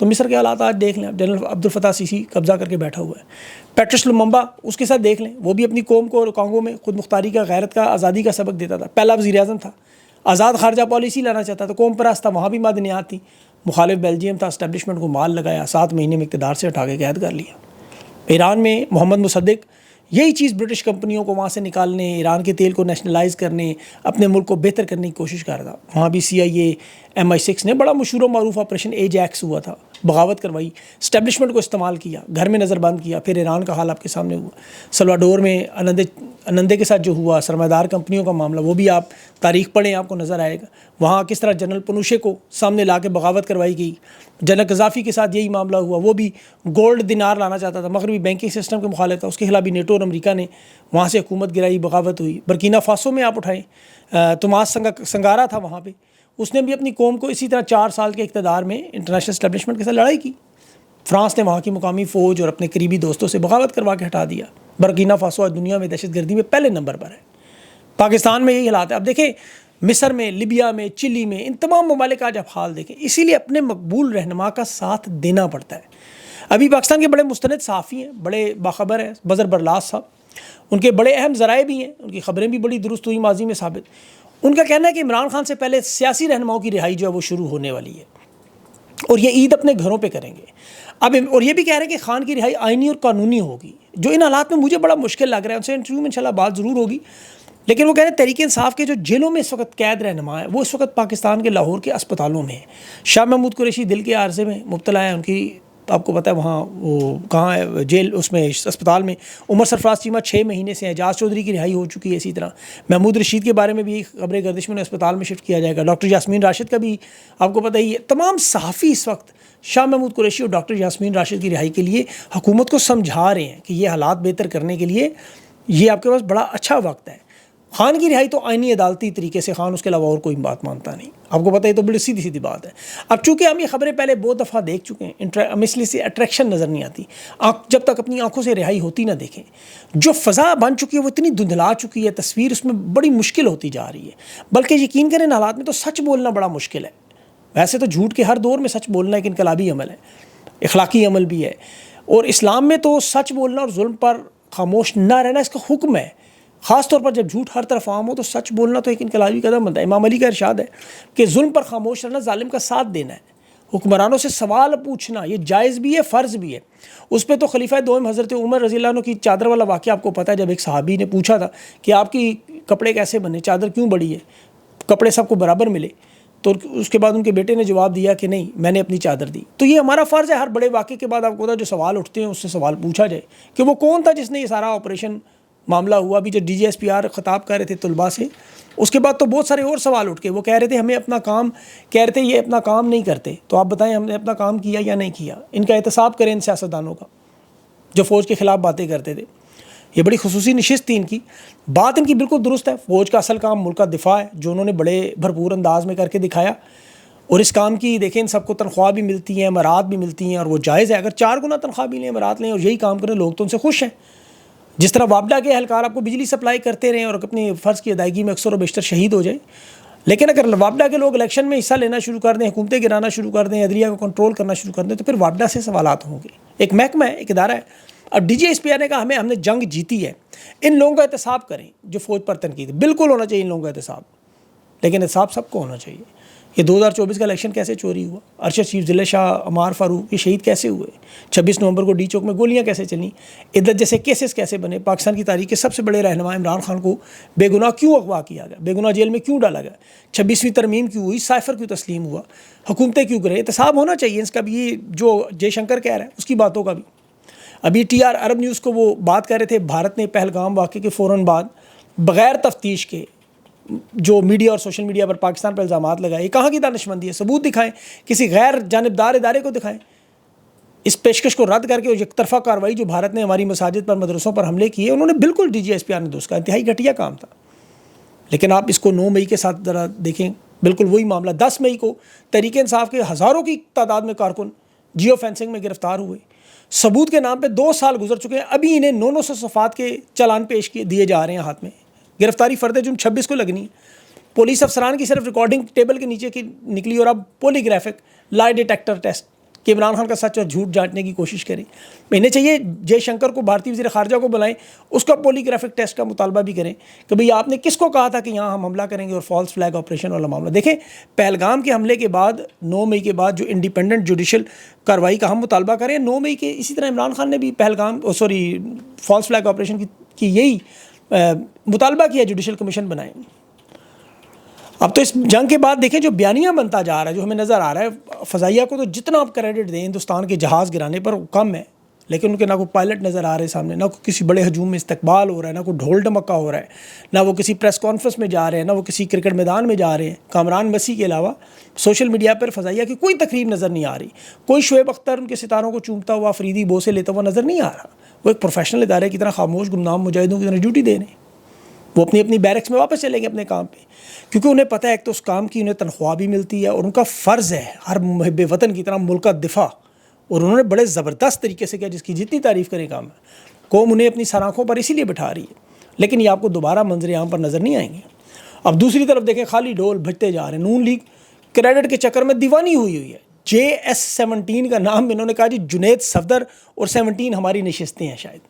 تو مصر کے حالات آج دیکھ لیں، جنرل عبد الفتاح سیسی قبضہ کر کے بیٹھا ہوا ہے. پیٹرس لوممبا اس کے ساتھ دیکھ لیں، وہ بھی اپنی قوم کو کانگو میں خود مختاری کا، غیرت کا، آزادی کا سبق دیتا تھا. پہلا وزیر اعظم تھا، آزاد خارجہ پالیسی لانا چاہتا تھا، قوم پرست تھا، وہاں بھی معدنیات تھی. مخالف بیلجیم تھا، اسٹیبلشمنٹ کو مال لگایا، 7 مہینے میں اقتدار سے اٹھا کے قید کر لیا. ایران میں محمد مصدق یہی چیز برٹش کمپنیوں کو وہاں سے نکالنے، ایران کے تیل کو نیشنلائز کرنے، اپنے ملک کو بہتر کرنے کی کوشش کر رہا تھا. وہاں بھی CIA MI6 نے بڑا مشہور و معروف آپریشن ایجیکس ہوا تھا، بغاوت کروائی، اسٹیبلشمنٹ کو استعمال کیا، گھر میں نظر بند کیا. پھر ایران کا حال آپ کے سامنے ہوا. سلواڈور میں انندے کے ساتھ جو ہوا، سرمایہ دار کمپنیوں کا معاملہ، وہ بھی آپ تاریخ پڑھیں آپ کو نظر آئے گا. وہاں کس طرح جنرل پنوشے کو سامنے لا کے بغاوت کروائی گئی. جنرل قذافی کے ساتھ یہی معاملہ ہوا، وہ بھی گولڈ دینار لانا چاہتا تھا، مغربی بینکنگ سسٹم کے مخالف تھا، اس کے خلاف بھی نیٹو اور امریکہ نے وہاں سے حکومت گرائی، بغاوت ہوئی. برکینا فاسو میں آپ اٹھائیں، توماس سنگارا تھا وہاں پہ، اس نے بھی اپنی قوم کو اسی طرح 4 سال کے اقتدار میں انٹرنیشنل اسٹیبلشمنٹ کے ساتھ لڑائی کی. فرانس نے وہاں کی مقامی فوج اور اپنے قریبی دوستوں سے بغاوت کروا کے ہٹا دیا. برکینا فاسو آج دنیا میں دہشت گردی میں پہلے نمبر پر ہے. پاکستان میں یہی حالات ہے. اب دیکھیں مصر میں، لیبیا میں، چلی میں، ان تمام ممالک آج آپ حال دیکھیں. اسی لیے اپنے مقبول رہنما کا ساتھ دینا پڑتا ہے. ابھی پاکستان کے بڑے مستند صحافی ہیں، بڑے باخبر ہیں، بزر برلاس صاحب، ان کے بڑے اہم ذرائع بھی ہیں، ان کی خبریں بھی بڑی درست ہوئی ماضی میں ثابت. ان کا کہنا ہے کہ عمران خان سے پہلے سیاسی رہنماؤں کی رہائی جو ہے وہ شروع ہونے والی ہے، اور یہ عید اپنے گھروں پہ کریں گے. اب اور یہ بھی کہہ رہے ہیں کہ خان کی رہائی آئینی اور قانونی ہوگی، جو ان حالات میں مجھے بڑا مشکل لگ رہا ہے. ان سے انٹرویو میں انشاءاللہ بات ضرور ہوگی. لیکن وہ کہہ رہے ہیں تحریک انصاف کے جو جیلوں میں اس وقت قید رہنما ہے وہ اس وقت پاکستان کے لاہور کے اسپتالوں میں ہیں. شاہ محمود قریشی دل کے عارضے میں مبتلا ہے، ان کی آپ کو پتہ ہے وہاں وہ کہاں ہے جیل، اس میں اسپتال میں. عمر سرفراز چیمہ 6 مہینے سے ہیں. اعجاز چودھری کی رہائی ہو چکی ہے. اسی طرح محمود رشید کے بارے میں بھی خبریں گردش میں اسپتال میں شفٹ کیا جائے گا. ڈاکٹر یاسمین راشد کا بھی آپ کو پتہ ہی ہے. تمام صحافی اس وقت شاہ محمود قریشی اور ڈاکٹر یاسمین راشد کی رہائی کے لیے حکومت کو سمجھا رہے ہیں کہ یہ حالات بہتر کرنے کے لیے یہ آپ کے پاس بڑا اچھا وقت ہے. خان کی رہائی تو آئینی عدالتی طریقے سے، خان اس کے علاوہ اور کوئی بات مانتا نہیں. آپ کو پتہ ہے تو بڑی سیدھی سیدھی بات ہے. اب چونکہ ہم یہ خبریں پہلے بہت دفعہ دیکھ چکے ہیں، ہمیں اس لیے سے اٹریکشن نظر نہیں آتی. جب تک اپنی آنکھوں سے رہائی ہوتی نہ دیکھیں. جو فضا بن چکی ہے وہ اتنی دھندلا چکی ہے، تصویر اس میں بڑی مشکل ہوتی جا رہی ہے. بلکہ یقین کریں ان حالات میں تو سچ بولنا بڑا مشکل ہے. ویسے تو جھوٹ کے ہر دور میں سچ بولنا ایک انقلابی عمل ہے، اخلاقی عمل بھی ہے. اور اسلام میں تو سچ بولنا اور ظلم پر خاموش نہ رہنا اس کا حکم ہے. خاص طور پر جب جھوٹ ہر طرف عام ہو تو سچ بولنا تو ایک انقلابی قدم بنتا ہے. امام علی کا ارشاد ہے کہ ظلم پر خاموش رہنا ظالم کا ساتھ دینا ہے. حکمرانوں سے سوال پوچھنا یہ جائز بھی ہے، فرض بھی ہے. اس پہ تو خلیفہ دوم حضرت عمر رضی اللہ عنہ کی چادر والا واقعہ آپ کو پتہ ہے. جب ایک صحابی نے پوچھا تھا کہ آپ کی کپڑے کیسے بنے، چادر کیوں بڑی ہے، کپڑے سب کو برابر ملے، تو اس کے بعد ان کے بیٹے نے جواب دیا کہ نہیں، میں نے اپنی چادر دی. تو یہ ہمارا فرض ہے ہر بڑے واقعے کے بعد آپ کو پتہ ہے جو سوال اٹھتے ہیں اس سے سوال پوچھا جائے کہ وہ کون تھا جس نے یہ سارا آپریشن معاملہ ہوا. بھی جو DGSPR خطاب کر رہے تھے طلباء سے، اس کے بعد تو بہت سارے اور سوال اٹھ کے وہ کہہ رہے تھے ہمیں اپنا کام، کہہ رہے تھے یہ اپنا کام نہیں کرتے. تو آپ بتائیں ہم نے اپنا کام کیا یا نہیں کیا؟ ان کا احتساب کریں ان سیاستدانوں کا جو فوج کے خلاف باتیں کرتے تھے. یہ بڑی خصوصی نشست تھی ان کی. بات ان کی بالکل درست ہے. فوج کا اصل کام ملک کا دفاع ہے، جو انہوں نے بڑے بھرپور انداز میں کر کے دکھایا. اور اس کام کی دیکھیں ان سب کو تنخواہ بھی ملتی ہیں، امارات بھی ملتی ہیں، اور وہ جائز ہے. اگر 4 گنا تنخواہ بھی لیں، امارات لیں اور یہی کام کریں، لوگ تو ان سے خوش ہیں. جس طرح وابڈا کے اہلکار آپ کو بجلی سپلائی کرتے رہیں اور اپنی فرض کی ادائیگی میں اکثر و بیشتر شہید ہو جائیں. لیکن اگر وابڈا کے لوگ الیکشن میں حصہ لینا شروع کر دیں، حکومتیں گرانا شروع کر دیں، عدلیہ کو کنٹرول کرنا شروع کر دیں، تو پھر وابڈا سے سوالات ہوں گے. ایک محکمہ ہے، ایک ادارہ ہے. اب DGSPR نے کہا ہم نے جنگ جیتی ہے. ان لوگوں کا احتساب کریں جو فوج پر تنقید. بالکل ہونا چاہیے ان لوگوں کا احتساب، لیکن احتساب سب کو ہونا چاہیے. یہ 2024 کا الیکشن کیسے چوری ہوا، ارشد چیف ضلع شاہ عمار فاروق یہ شہید کیسے ہوئے، 26 نومبر کو ڈی چوک میں گولیاں کیسے چلیں، عدت جیسے کیسز کیسے بنے، پاکستان کی تاریخ کے سب سے بڑے رہنما عمران خان کو بے گناہ کیوں اغوا کیا گیا، بے گناہ جیل میں کیوں ڈالا گیا، 26ویں ترمیم کیوں ہوئی، سائفر کیوں تسلیم ہوا، حکومتیں کیوں گرے. احتساب ہونا چاہیے اس کا بھی. یہ جو جے شنکر کہہ رہا ہے اس کی باتوں کا بھی. ابھی TR عرب نیوز کو وہ بات کر رہے تھے، بھارت نے پہلگام واقعے کے فوراً بعد بغیر تفتیش کے جو میڈیا اور سوشل میڈیا پر پاکستان پر الزامات لگائے، یہ کہاں کی دانشمندی ہے؟ ثبوت دکھائیں، کسی غیر جانبدار ادارے کو دکھائیں. اس پیشکش کو رد کر کے یک طرفہ کارروائی جو بھارت نے ہماری مساجد پر، مدرسوں پر حملے کیے، انہوں نے بالکل DGSPR نے دوست کا انتہائی گھٹیا کام تھا. لیکن آپ اس کو 9 مئی کے ساتھ ذرا دیکھیں، بالکل وہی معاملہ. 10 مئی کو تحریک انصاف کے ہزاروں کی تعداد میں کارکن جیو فینسنگ میں گرفتار ہوئے. ثبوت کے نام پہ 2 سال گزر چکے ہیں، ابھی انہیں 900 صفحات کے چالان پیش دیے جا رہے ہیں ہاتھ میں. گرفتاری فرد جرم 26 کو لگنی ہے. پولیس افسران کی صرف ریکارڈنگ ٹیبل کے نیچے کی نکلی، اور اب پولی گرافک لائی ڈیٹیکٹر ٹیسٹ کہ عمران خان کا سچ اور جھوٹ جانچنے کی کوشش کریں. انہیں چاہیے جے شنکر کو، بھارتی وزیر خارجہ کو بلائیں، اس کا پولیگرافک ٹیسٹ کا مطالبہ بھی کریں کہ بھئی آپ نے کس کو کہا تھا کہ یہاں ہم حملہ کریں گے، اور فالس فلیگ آپریشن والا معاملہ. دیکھیں پہلگام کے حملے کے بعد 9 مئی کے بعد جو انڈیپینڈنٹ جوڈیشل کارروائی کا ہم مطالبہ کریں، 9 مئی کے اسی طرح عمران خان نے بھی پہلگام فالس فلیگ آپریشن کی یہی مطالبہ کیا جوڈیشل کمیشن بنائیں. اب تو اس جنگ کے بعد دیکھیں جو بیانیہ بنتا جا رہا ہے، جو ہمیں نظر آ رہا ہے، فضائیہ کو تو جتنا آپ کریڈٹ دیں ہندوستان کے جہاز گرانے پر کم ہے، لیکن ان کے نہ کوئی پائلٹ نظر آ رہے سامنے، نہ کسی بڑے ہجوم میں استقبال ہو رہا ہے، نہ کوئی ڈھول ڈمکا ہو رہا ہے، نہ وہ کسی پریس کانفرنس میں جا رہے ہیں، نہ وہ کسی کرکٹ میدان میں جا رہے ہیں. کامران مسیح کے علاوہ سوشل میڈیا پر فضائیہ کی کوئی تقریب نظر نہیں آ رہی. کوئی شعیب اختر ان کے ستاروں کو چومتا ہوا، فریدی بوسے لیتا ہوا نظر نہیں آ رہا. وہ ایک پروفیشنل ادارے کی طرح خاموش گمنام مجاہدوں کی طرح ڈیوٹی دے رہے ہیں. وہ اپنی اپنی بیرکس میں واپس چلیں گے اپنے کام پہ، کیونکہ انہیں پتہ ہے ایک تو اس کام کی انہیں تنخواہ بھی ملتی ہے، اور ان کا فرض ہے ہر محب وطن کی طرح ملک کا دفاع. اور انہوں نے بڑے زبردست طریقے سے کیا، جس کی جتنی تعریف کریں کام ہے. قوم انہیں اپنی سر آنکھوں پر اسی لیے بٹھا رہی ہے، لیکن یہ آپ کو دوبارہ منظر عام پر نظر نہیں آئیں گے. اب دوسری طرف دیکھیں خالی ڈول بجتے جا رہے ہیں. نون لیگ کریڈٹ کے چکر میں دیوانی ہوئی ہے. JS-17 کا نام انہوں نے کہا جی جنید صفدر، اور 17 ہماری نشستیں ہیں. شاید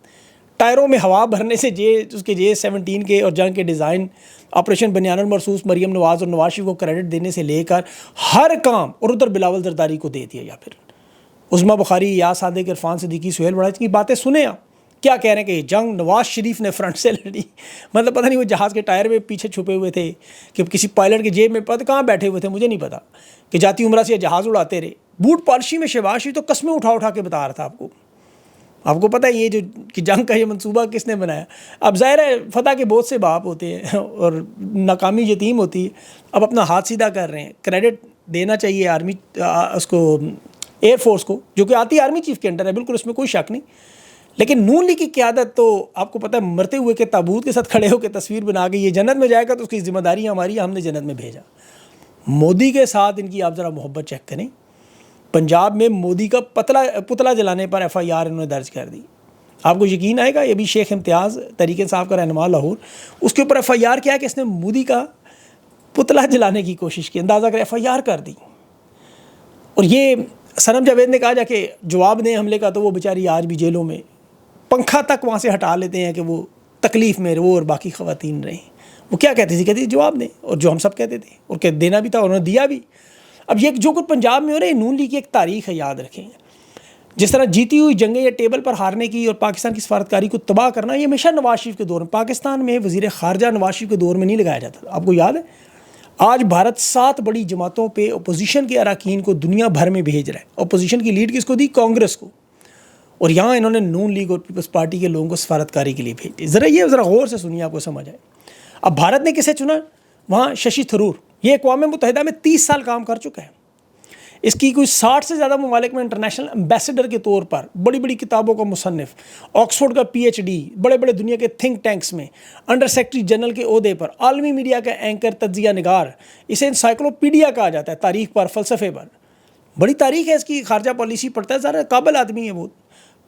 ٹائروں میں ہوا بھرنے سے اس کے JS-17 کے اور جنگ کے ڈیزائن، آپریشن بنیان المرصوص، مریم نواز اور نواز شریف کو کریڈٹ دینے سے لے کر ہر کام، اور ادھر بلاول زرداری کو دے دیا. یا پھر عظمیٰ بخاری، یا صادق، عرفان صدیقی، سہیل بڑھائی کی باتیں سنیں آپ کیا کہہ رہے ہیں کہ یہ جنگ نواز شریف نے فرنٹ سے لڑی. مطلب پتہ نہیں وہ جہاز کے ٹائر میں پیچھے چھپے ہوئے تھے کہ کسی پائلٹ کے جیب میں پتہ کہاں بیٹھے ہوئے تھے، مجھے نہیں پتا، کہ جاتی عمرہ سے جہاز اڑاتے رہے. بوٹ پالشی میں شہباز شریف تو قسمیں اٹھا اٹھا کے بتا رہا تھا. آپ کو پتہ ہے یہ جو کہ جنگ کا یہ منصوبہ کس نے بنایا. اب ظاہر ہے فتح کے بہت سے باپ ہوتے ہیں اور ناکامی یتیم ہوتی ہے. اب اپنا ہاتھ سیدھا کر رہے ہیں. کریڈٹ دینا چاہیے آرمی اس کو، ایئر فورس کو، جو کہ آتی آرمی چیف کے انڈر ہے، بالکل اس میں کوئی شک نہیں. لیکن نون لیگ کی قیادت تو آپ کو پتہ ہے مرتے ہوئے کے تابوت کے ساتھ کھڑے ہو کے تصویر بنا کے یہ جنت میں جائے گا تو اس کی ذمہ داری ہماری ہے، ہم نے جنت میں بھیجا. مودی کے ساتھ ان کی آپ ذرا محبت چیک کریں. پنجاب میں مودی کا پتلا جلانے پر FIR انہوں نے درج کر دی. آپ کو یقین آئے گا، یہ بھی شیخ امتیاز تحریک انصاف کا رہنما لاہور، اس کے اوپر FIR کیا ہے کہ اس نے مودی کا پتلا جلانے کی کوشش کی. اندازہ کر FIR کر دی. اور یہ صنم جاوید نے کہا جا کہ جواب دیں حملے کا، تو وہ بیچاری آج بھی جیلوں میں، پنکھا تک وہاں سے ہٹا لیتے ہیں کہ وہ تکلیف میں وہ اور باقی خواتین رہیں. وہ کیا کہتی تھی؟ کہتی تھی جواب دیں، اور جو ہم سب کہتے تھے، اور کہ دینا بھی تھا، انہوں نے دیا بھی. اب یہ جو کچھ پنجاب میں ہو رہا ہے، نون لیگ کی ایک تاریخ ہے، یاد رکھیں. جس طرح جیتی ہوئی جنگیں یا ٹیبل پر ہارنے کی اور پاکستان کی سفارتکاری کو تباہ کرنا، یہ ہمیشہ نواز شریف کے دور میں، پاکستان میں وزیر خارجہ نواز شریف کے دور میں نہیں لگایا جاتا تھا. آپ کو یاد ہے آج بھارت 7 بڑی جماعتوں پہ اپوزیشن کے اراکین کو دنیا بھر میں بھیج رہا ہے. اپوزیشن کی لیڈ کس کو دی؟ کانگریس کو. اور یہاں انہوں نے نون لیگ اور پیپلز پارٹی کے لوگوں کو سفارتکاری کے لیے بھیج. ذرا غور سے سنیے، آپ کو سمجھ آئے. اب بھارت نے کسے چنا؟ وہاں ششی تھرور، یہ اقوام متحدہ میں 30 سال کام کر چکا ہے. اس کی کوئی 60 سے زیادہ ممالک میں انٹرنیشنل ایمبیسڈر کے طور پر، بڑی بڑی کتابوں کا مصنف، آکسفورڈ کا PhD، بڑے بڑے دنیا کے تھنک ٹینکس میں انڈر سیکرٹری جنرل کے عہدے پر، عالمی میڈیا کا اینکر، تجزیہ نگار، اسے انسائکلوپیڈیا کہا جاتا ہے تاریخ پر، فلسفے پر. بڑی تاریخ ہے اس کی، خارجہ پالیسی پڑھتا ہے، ذرا قابل آدمی ہے. بہت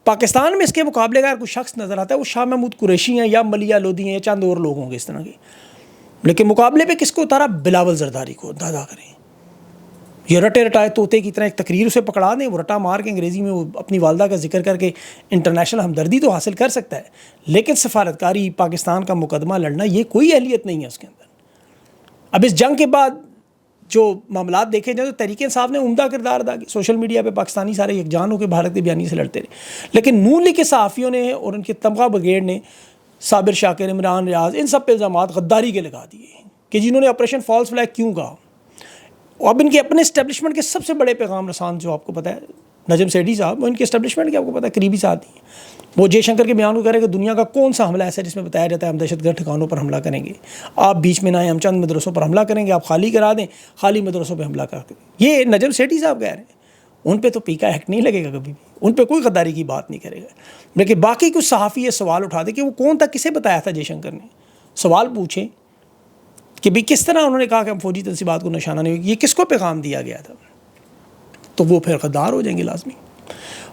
پاکستان میں اس کے مقابلے کا اگر کوئی شخص نظر آتا ہے وہ شاہ محمود قریشی ہیں، یا ملیہ لودھی ہیں، یا چند اور لوگ ہوں گے اس طرح کے. لیکن مقابلے پہ کس کو اتارا؟ بلاول زرداری کو. اندازہ کریں، یہ رٹے رٹائے طوطے کی طرح ایک تقریر اسے پکڑا دیں، وہ رٹا مار کے انگریزی میں وہ اپنی والدہ کا ذکر کر کے انٹرنیشنل ہمدردی تو حاصل کر سکتا ہے، لیکن سفارتکاری، پاکستان کا مقدمہ لڑنا، یہ کوئی اہلیت نہیں ہے اس کے اندر. اب اس جنگ کے بعد جو معاملات دیکھے جائیں تو تحریک انصاف نے عمدہ کردار ادا کیا. سوشل میڈیا پہ پاکستانی سارے یکجان ہو کے بھارت کے بیانی سے لڑتے رہے. لیکن نون لیگ کے صحافیوں نے اور ان کے تمغہ بریگیڈ نے صابر شاکر، عمران ریاض، ان سب پہ الزامات غداری کے لگا دیے کہ جنہوں نے آپریشن فالس فلیگ کیوں کہا. اب ان کے اپنے اسٹیبلشمنٹ کے سب سے بڑے پیغام رسان جو آپ کو پتہ ہے نجم سیٹھی صاحب، وہ ان کے اسٹیبلشمنٹ کے آپ کو پتہ ہے قریبی ساتھی ہیں. وہ جے شنکر کے بیان کو کہہ رہے ہیں کہ دنیا کا کون سا حملہ ایسا ہے جس میں بتایا جاتا ہے ہم دہشت گرد ٹھکانوں پر حملہ کریں گے، آپ بیچ میں نہ آئیں، ہم چند مدرسوں پر حملہ کریں گے، آپ خالی کرا دیں، خالی مدرسوں پہ حملہ کر دیں. یہ نجم سیٹھی صاحب کہہ رہے ہیں. ان پہ تو پیکا ایکٹ نہیں لگے گا کبھی بھی، ان پہ کوئی غداری کی بات نہیں کرے گا. لیکن باقی کچھ صحافی یہ سوال اٹھا دے کہ وہ کون تھا، کسے بتایا تھا جے شنکر نے. سوال پوچھیں کہ بھی کس طرح انہوں نے کہا کہ ہم فوجی تنصیبات کو نشانہ نہیں ہوگی، یہ کس کو پیغام دیا گیا تھا، تو وہ پھر غدار ہو جائیں گے لازمی.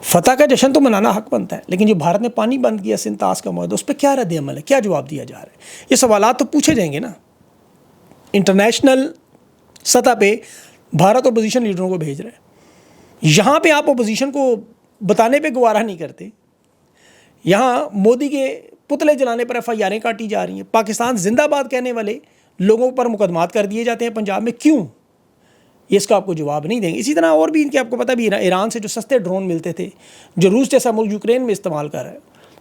فتح کا جشن تو منانا حق بنتا ہے، لیکن جو بھارت نے پانی بند کیا سنتاس کا معاہدہ، اس پہ کیا رد عمل ہے، کیا جواب دیا جا رہا ہے؟ یہ سوالات تو پوچھے جائیں گے نا. انٹرنیشنل سطح پہ بھارت اپوزیشن لیڈروں کو بھیج رہے ہیں. یہاں پہ آپ اپوزیشن کو بتانے پہ گوارہ نہیں کرتے، یہاں مودی کے پتلے جلانے پر ایف آئی آریں کاٹی جا رہی ہیں، پاکستان زندہ باد کہنے والے لوگوں پر مقدمات کر دیے جاتے ہیں پنجاب میں، کیوں؟ یہ اس کا آپ کو جواب نہیں دیں گے۔ اسی طرح اور بھی ان کے آپ کو پتہ بھی ایران سے جو سستے ڈرون ملتے تھے جو روس جیسا ملک یوکرین میں استعمال کر رہا ہے،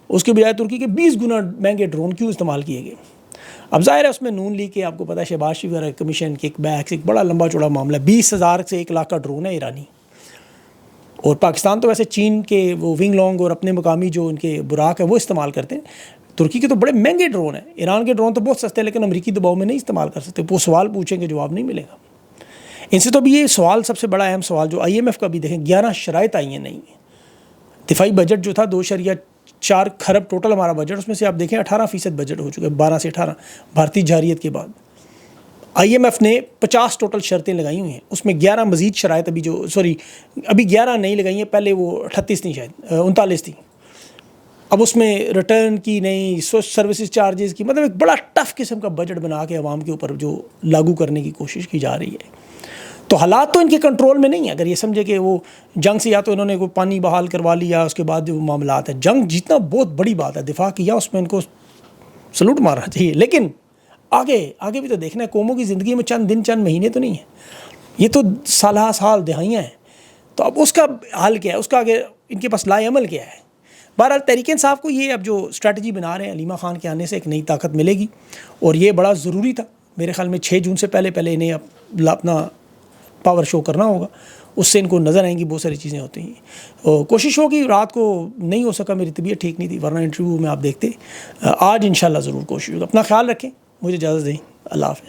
اس کے بجائے ترکی کے 20 گنا مہنگے ڈرون کیوں استعمال کیے گئے؟ اب ظاہر ہے اس میں نون لیگ کے آپ کو پتہ ہے شہباز شریف وغیرہ کمیشن کک بیکس، ایک بڑا لمبا چوڑا معاملہ، 20,000 سے 1 لاکھ کا ڈرون ہے ایرانی۔ اور پاکستان تو ویسے چین کے وہ ونگ لانگ اور اپنے مقامی جو ان کے براق ہیں وہ استعمال کرتے ہیں، ترکی کے تو بڑے مہنگے ڈرون ہیں، ایران کے ڈرون تو بہت سستے ہیں لیکن امریکی دباؤ میں نہیں استعمال کر سکتے۔ وہ سوال پوچھیں گے جواب نہیں ملے گا ان سے۔ تو بھی یہ سوال سب سے بڑا اہم سوال جو IMF کا بھی دیکھیں، 11 شرائط آئی ہیں نہیں ہیں۔ دفاعی بجٹ جو تھا 2.4 کھرب ٹوٹل ہمارا بجٹ، اس میں سے آپ دیکھیں 18% بجٹ ہو چکا ہے، 12 سے 18 بھارتی جارحیت کے بعد۔ IMF نے 50 ٹوٹل شرطیں لگائی ہوئی ہیں، اس میں 11 مزید شرائط ابھی 11 نہیں لگائی ہیں، پہلے وہ 38 تھیں، شاید 39 تھیں۔ اب اس میں ریٹرن کی نہیں، سروسز چارجز کی، مطلب ایک بڑا ٹف قسم کا بجٹ بنا کے عوام کے اوپر جو لاگو کرنے کی کوشش کی جا رہی ہے۔ تو حالات تو ان کے کنٹرول میں نہیں ہیں۔ اگر یہ سمجھے کہ وہ جنگ سے یا تو انہوں نے کوئی پانی بحال کروا لیا، اس کے بعد جو معاملات ہیں، جنگ جیتنا بہت بڑی بات ہے، دفاع کیا اس میں ان کو سلوٹ مارنا چاہیے، لیکن آگے بھی تو دیکھنا ہے۔ قوموں کی زندگی میں چند دن چند مہینے تو نہیں ہیں، یہ تو سال دہائیاں ہیں۔ تو اب اس کا حل کیا ہے، اس کا آگے ان کے پاس لائے عمل کیا ہے؟ بہرحال تحریک انصاف کو یہ اب جو اسٹریٹجی بنا رہے ہیں، علیمہ خان کے آنے سے ایک نئی طاقت ملے گی، اور یہ بڑا ضروری تھا میرے خیال میں۔ 6 جون سے پہلے انہیں اپنا پاور شو کرنا ہوگا، اس سے ان کو نظر آئیں گی بہت ساری چیزیں ہوتی ہیں۔ اور کوشش ہوگی، رات کو نہیں ہو سکا، میری طبیعت ٹھیک نہیں تھی، ورنہ انٹرویو میں آپ دیکھتے۔ آج انشاءاللہ ضرور کوشش ہوگی۔ اپنا خیال رکھیں، مجھے اجازت دیں، اللہ حافظ۔